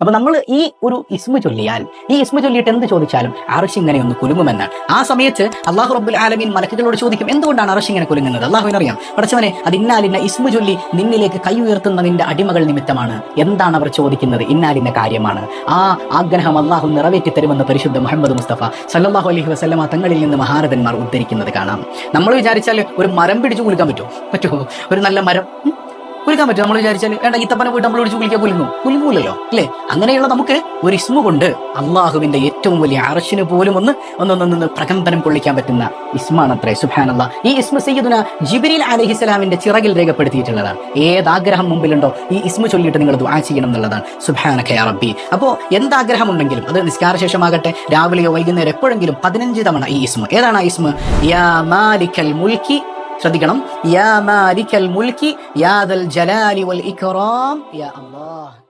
അപ്പൊ നമ്മൾ ഈ ഒരു ഇസ്മു ചൊല്ലിയാൽ, ഈ ഇസ്മു ചൊല്ലിയിട്ട് എന്ത് ചോദിച്ചാലും അർശ് ഇങ്ങനെ ഒന്ന് കുലുങ്ങുമെന്നാണ്. ആ സമയത്ത് അല്ലാഹു റബ്ബുൽ ആലമീൻ മലക്കുകളോട് ചോദിക്കും, എന്തുകൊണ്ടാണ് അർശ് ഇങ്ങനെ കുലുങ്ങുന്നത്? അല്ലാഹുവിനറിയാം. പടച്ചവനെ, അത് ഇന്നാലിന്ന ഇസ്മു ചൊല്ലി നിന്നിലേക്ക് കൈ ഉയർത്തുന്ന നിന്റെ അടിമകൾ നിമിത്തമാണ്. എന്താണ് അവർ ചോദിക്കുന്നത്? ഇന്നാലിന്ന കാര്യമാണ്. ആ ആഗ്രഹം അല്ലാഹു നിറവേറ്റി തരുമെന്ന് പരിശുദ്ധ മുഹമ്മദ് മുസ്തഫ സല്ലല്ലാഹു അലൈഹി വസല്ലമ തങ്ങളിൽ നിന്ന് മഹാരഥന്മാർ ഉദ്ധരിക്കുന്നത് കാണാം. നമ്മൾ വിചാരിച്ചാൽ ഒരു മരം പിടിച്ചു കുലുക്കാൻ പറ്റുമോ? ഒരു നല്ല മരം കുലുക്കാൻ പറ്റും? നമ്മൾ വിചാരിച്ചാൽ വേണ്ട, ഈത്തപ്പന പോയിട്ട് നമ്മൾ പിടിച്ച് കുലിക്കാൻ കുലുങ്ങൂലല്ലോ അല്ലേ? അങ്ങനെയുള്ള നമുക്ക് ഒരു ഇസ്മു കൊണ്ട് അള്ളാഹുവിന്റെ ഏറ്റവും വലിയ അർശിന് പോലും ഒന്ന് പ്രകമ്പനം കൊള്ളിക്കാൻ പറ്റുന്ന ഇസ്മാണത്രേ. സുബ്ഹാനല്ലാഹ്. ഈ ഇസ്മു സയ്യിദുന ജിബ്രീൽ അലൈഹിസ്സലാമിന്റെ ചിറകിൽ രേഖപ്പെടുത്തിയിട്ടുള്ളതാണ്. ഏതാഗ്രഹം മുമ്പിലുണ്ടോ ഈ ഇസ്മു ചൊല്ലിയിട്ട് നിങ്ങൾ ദുആ ചെയ്യണം എന്നുള്ളതാണ്. സുബ്ഹാനക യാ റബ്ബി. അപ്പോ എന്താഗ്രഹം ഉണ്ടെങ്കിലും, അത് നിസ്കാര ശേഷമാകട്ടെ, രാവിലെയോ വൈകുന്നേരം എപ്പോഴെങ്കിലും 15 തവണ ഈ ഇസ്മു. ഏതാണ് ആ ഇസ്മു? യാ മാലിക്കൽ മുൽക്കി, ശ്രദ്ധിക്കണം, യാ മാലിക്കൽ മുൽക്കി യാ ദൽ ജലാലി വൽ ഇക്റാം യാ അല്ലാഹ്.